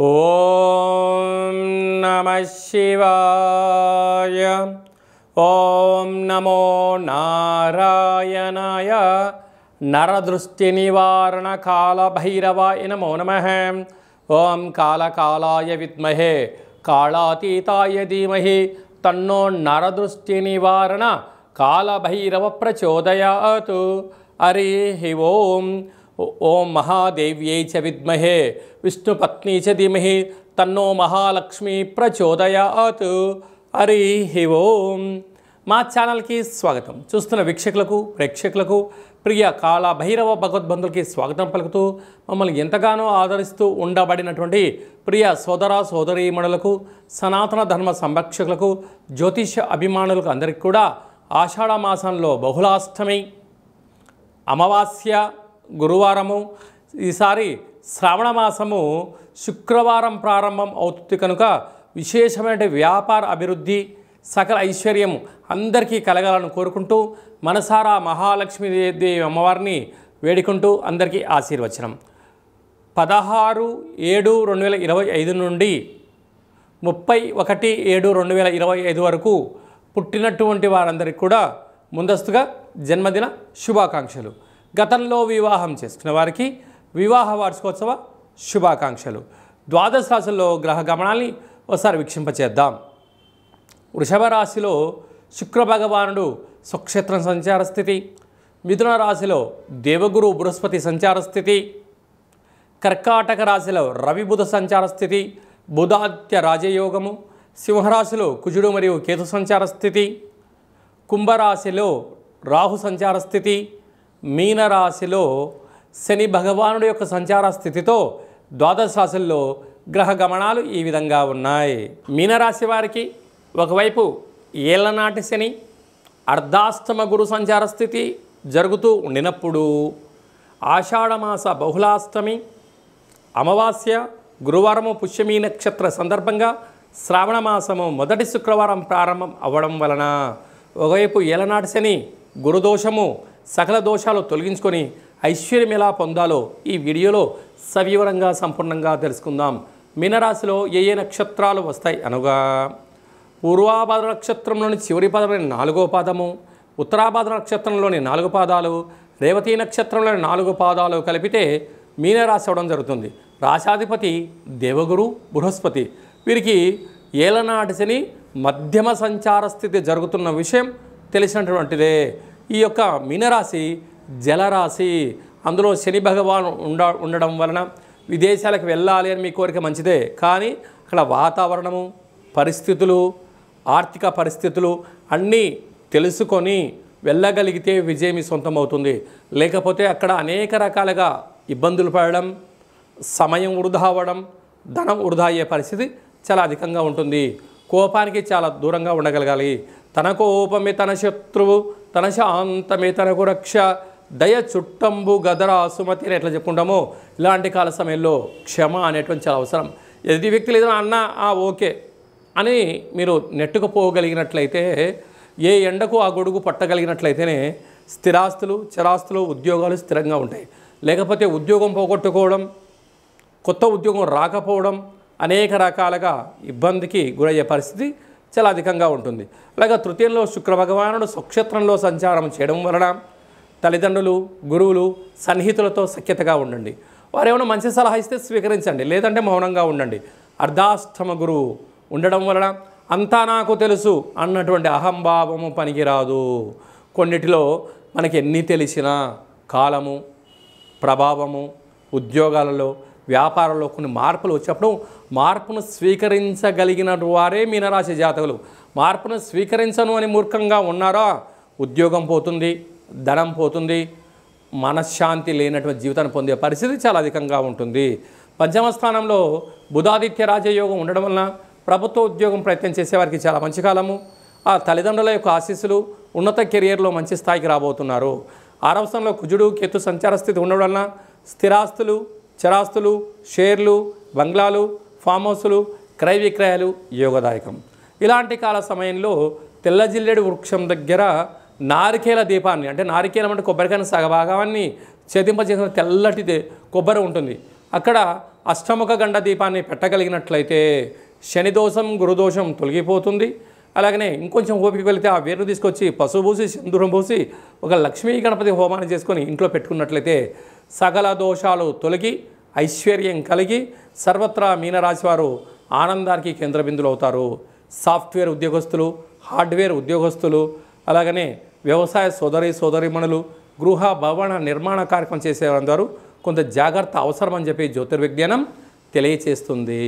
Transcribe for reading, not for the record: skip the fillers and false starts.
ఓం నమః శివాయ. ఓం నమో నారాయణాయ. నరదృష్టి నివారణ కాళభైరవాయ నమో నమః. ఓం కాళకాలాయ విద్మహే కాళాతీతాయ ధీమహి తన్నో నరదృష్టి నివారణ కాళభైరవ ప్రచోదయాత్. హరి ఓం. ఓం మహాదేవ్యై చ విద్మహే విష్ణుపత్ని చ ధీమహి తన్నో మహాలక్ష్మి ప్రచోదయాత్. హరి ఓం. మా ఛానల్కి స్వాగతం. చూస్తున్న వీక్షకులకు ప్రేక్షకులకు ప్రియ కాళభైరవ భగవద్బంధులకి స్వాగతం పలుకుతూ మమ్మల్ని ఎంతగానో ఆదరిస్తూ ఉండబడినటువంటి ప్రియ సోదర సోదరీమణులకు సనాతన ధర్మ సంరక్షకులకు జ్యోతిష అభిమానులకు అందరికీ కూడా ఆషాఢ మాసంలో బహుళాష్టమి అమావాస్య గురువారము, ఈసారి శ్రావణ మాసము శుక్రవారం ప్రారంభం అవుతుంది కనుక విశేషమైన వ్యాపార అభివృద్ధి సకల ఐశ్వర్యం అందరికీ కలగాలని కోరుకుంటూ మనసారా మహాలక్ష్మీదేవి అమ్మవారిని వేడుకుంటూ అందరికీ ఆశీర్వచనం. 16/7/2025 నుండి 31/7/2025 వరకు పుట్టినటువంటి వారందరికీ కూడా ముందస్తుగా జన్మదిన శుభాకాంక్షలు. గతంలో వివాహం చేసుకున్న వారికి వివాహ వార్షికోత్సవ శుభాకాంక్షలు. ద్వాదశ రాశుల్లో గ్రహ గమనాల్ని ఒకసారి వీక్షింపచేద్దాం. వృషభ రాశిలో శుక్ర భగవానుడు స్వక్షేత్రం సంచార స్థితి. మిథున రాశిలో దేవగురు బృహస్పతి సంచార స్థితి. కర్కాటక రాశిలో రవి బుధ సంచార స్థితి, బుధాదిత్య రాజయోగము. సింహరాశిలో కుజుడు మరియు కేతు సంచార స్థితి. కుంభరాశిలో రాహు సంచార స్థితి. మీనరాశిలో శని భగవానుడి యొక్క సంచార స్థితితో ద్వాదశ రాశుల్లో గ్రహ గమనాలు ఈ విధంగా ఉన్నాయి. మీనరాశి వారికి ఒకవైపు ఏళ్లనాటి శని అర్ధాష్టమ గురు సంచార స్థితి జరుగుతూ ఉండినప్పుడు ఆషాఢమాస బహుళాష్టమి అమావాస్య గురువారము పుష్యమీ నక్షత్ర సందర్భంగా శ్రావణ మాసము మొదటి శుక్రవారం ప్రారంభం అవ్వడం వలన ఒకవైపు ఏళ్లనాటి శని గురుదోషము సకల దోషాలు తొలగించుకొని ఐశ్వర్యం ఎలా పొందాలో ఈ వీడియోలో సవివరంగా సంపూర్ణంగా తెలుసుకుందాం. మీనరాశిలో ఏ ఏ నక్షత్రాలు వస్తాయి అనగా పూర్వాభాద్ర నక్షత్రంలోని చివరి పాదమైన 4వ పాదము, ఉత్తరాభాద్ర నక్షత్రంలోని 4 పాదాలు, రేవతి నక్షత్రంలోని 4 పాదాలు కలిపితే మీనరాశి అవడం జరుగుతుంది. రాశాధిపతి దేవగురు బృహస్పతి. వీరికి ఏలనాటి శని మధ్యమ సంచార స్థితి జరుగుతున్న విషయం తెలిసినటువంటిదే. ఈ యొక్క మీనరాశి జలరాశి. అందులో శని భగవాన్ ఉండడం వలన విదేశాలకు వెళ్ళాలి అని మీ కోరిక మంచిదే, కానీ అక్కడ వాతావరణము పరిస్థితులు ఆర్థిక పరిస్థితులు అన్నీ తెలుసుకొని వెళ్ళగలిగితే విజయం సొంతం అవుతుంది. లేకపోతే అక్కడ అనేక రకాలుగా ఇబ్బందులు పడడం, సమయం వృధా అవ్వడం, ధనం వృధా అయ్యే పరిస్థితి చాలా అధికంగా ఉంటుంది. కోపానికి చాలా దూరంగా ఉండగలగాలి. తన కోపమే తన శత్రువు, తన శాంతమే తనకు రక్ష, దయ చుట్టంబు గదరా సుమతి అని ఎట్లా చెప్పుకుంటామో ఇలాంటి కాల సమయంలో క్షమ అనేటువంటి చాలా అవసరం. ఎదుటి వ్యక్తులు ఏదైనా అన్నా ఓకే అని మీరు నెట్టుకుపోగలిగినట్లయితే, ఏ ఎండకు ఆ గొడుగు పట్టగలిగినట్లయితేనే స్థిరాస్తులు చరాస్తులు ఉద్యోగాలు స్థిరంగా ఉంటాయి. లేకపోతే ఉద్యోగం పోగొట్టుకోవడం, కొత్త ఉద్యోగం రాకపోవడం, అనేక రకాలుగా ఇబ్బందికి గురయ్యే పరిస్థితి చాలా అధికంగా ఉంటుంది. అలాగే తృతీయంలో శుక్ర భగవానుడు స్వక్షేత్రంలో సంచారం చేయడం వలన తల్లిదండ్రులు గురువులు సన్నిహితులతో సఖ్యతగా ఉండండి. వారు ఏమైనా మంచి సలహా ఇస్తే స్వీకరించండి, లేదంటే మౌనంగా ఉండండి. అర్ధాష్టమ గురువు ఉండడం వలన అంతా నాకు తెలుసు అన్నటువంటి అహంభావము పనికిరాదు. కొన్నిటిలో మనకి ఎన్ని తెలిసినా కాలము ప్రభావము ఉద్యోగాలలో వ్యాపారంలో కొన్ని మార్పులు వచ్చినప్పుడు మార్పును స్వీకరించగలిగిన వారే మీనరాశి జాతకులు. మార్పును స్వీకరించను అని మూర్ఖంగా ఉన్నారా ఉద్యోగం పోతుంది, ధనం పోతుంది, మనశ్శాంతి లేనటువంటి జీవితాన్ని పొందే పరిస్థితి చాలా అధికంగా ఉంటుంది. పంచమ స్థానంలో బుధాదిత్య రాజయోగం ఉండడం వలన ప్రభుత్వ ఉద్యోగం ప్రయత్నం చేసేవారికి చాలా మంచి కాలము. ఆ తల్లిదండ్రుల యొక్క ఆశీస్సులు ఉన్నత కెరియర్లో మంచి స్థాయికి రాబోతున్నారు. 6వ స్థానంలో కుజుడు కేతు సంచార స్థితి ఉండడం వలన స్థిరాస్తులు చరాస్తులు షేర్లు బంగ్లాలు ఫామ్ హౌసులు క్రయ విక్రయాలు యోగదాయకం. ఇలాంటి కాల సమయంలో తెల్ల జిల్లేడు వృక్షం దగ్గర నారికేల దీపాన్ని, అంటే నారికేలం అంటే కొబ్బరికాయ సగభాగాన్ని చేతింపజేసిన తెల్లటి కొబ్బరి ఉంటుంది. అక్కడ అష్టముఖ గండ దీపాన్ని పెట్టగలిగినట్లయితే శనిదోషం గురుదోషం తొలగిపోతుంది. అలాగనే ఇంకొంచెం ఓపిక వెళితే ఆ వేరును తీసుకొచ్చి పసుపు పూసి సింధూరం పూసి ఒక లక్ష్మీ గణపతి హోమాన్ని చేసుకొని ఇంట్లో పెట్టుకున్నట్లయితే సకల దోషాలు తొలగి ఐశ్వర్యం కలిగి సర్వత్రా మీనరాశి వారు ఆనందానికి కేంద్రబిందులు అవుతారు. సాఫ్ట్వేర్ ఉద్యోగస్తులు, హార్డ్వేర్ ఉద్యోగస్తులు, అలాగనే వ్యవసాయ సోదరీమణులు, గృహ భవన నిర్మాణ కార్యక్రమం చేసేవారు కొంత జాగ్రత్త అవసరం అని చెప్పి జ్యోతిర్విజ్ఞానం తెలియచేస్తుంది.